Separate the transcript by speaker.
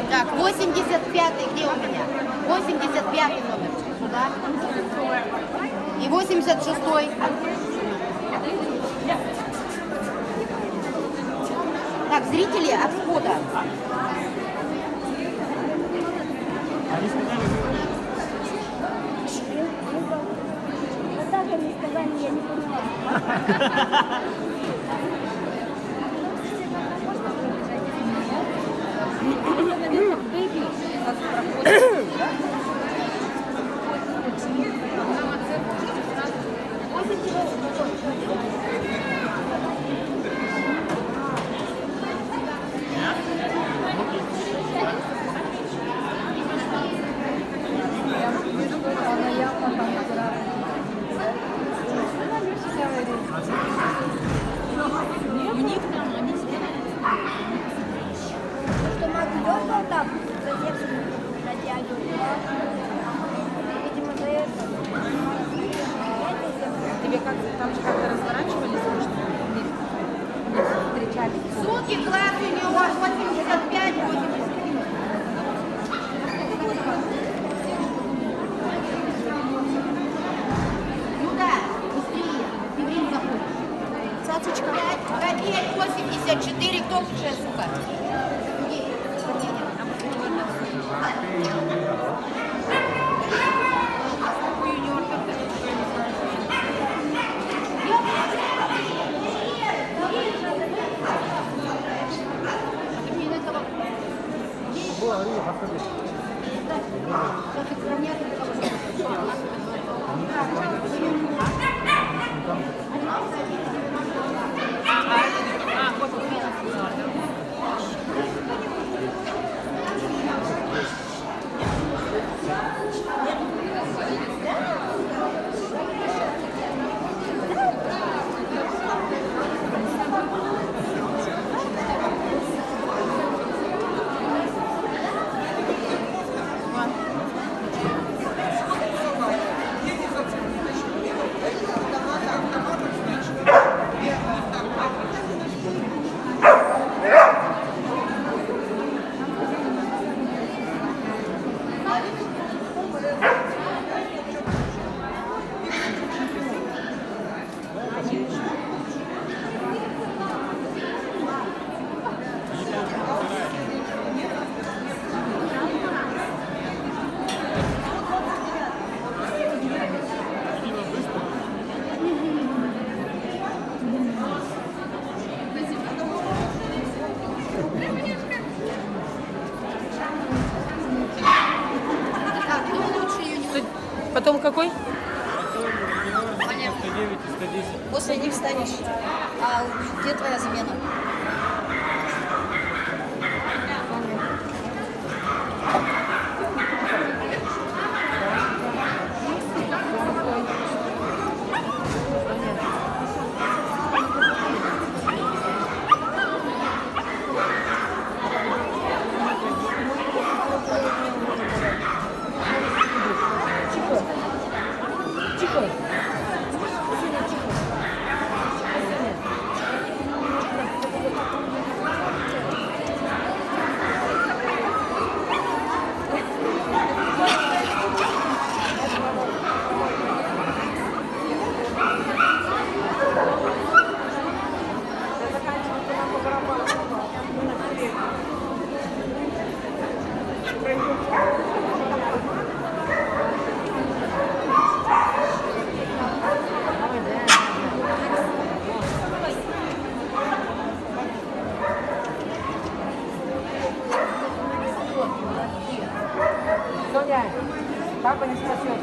Speaker 1: Так, 85-й, где у меня? 85-й номер. Сюда. И 86-й. Так, зрители от входа.
Speaker 2: Вот так они сказали, я не поняла. Что маг дергал там, задевший на дядю. Видимо, за это.
Speaker 3: Тебе как там же как-то разворачивались, может, встречались?
Speaker 1: Сутки класс юниор 85-80. Ну да, быстрее. Ты время заходишь.
Speaker 2: Цацочка.
Speaker 1: 84, кто уже, сука?
Speaker 3: Потом какой?
Speaker 4: 109 и 110.
Speaker 2: После них станешь. А где твоя замена?
Speaker 3: Соня, папа не спасет.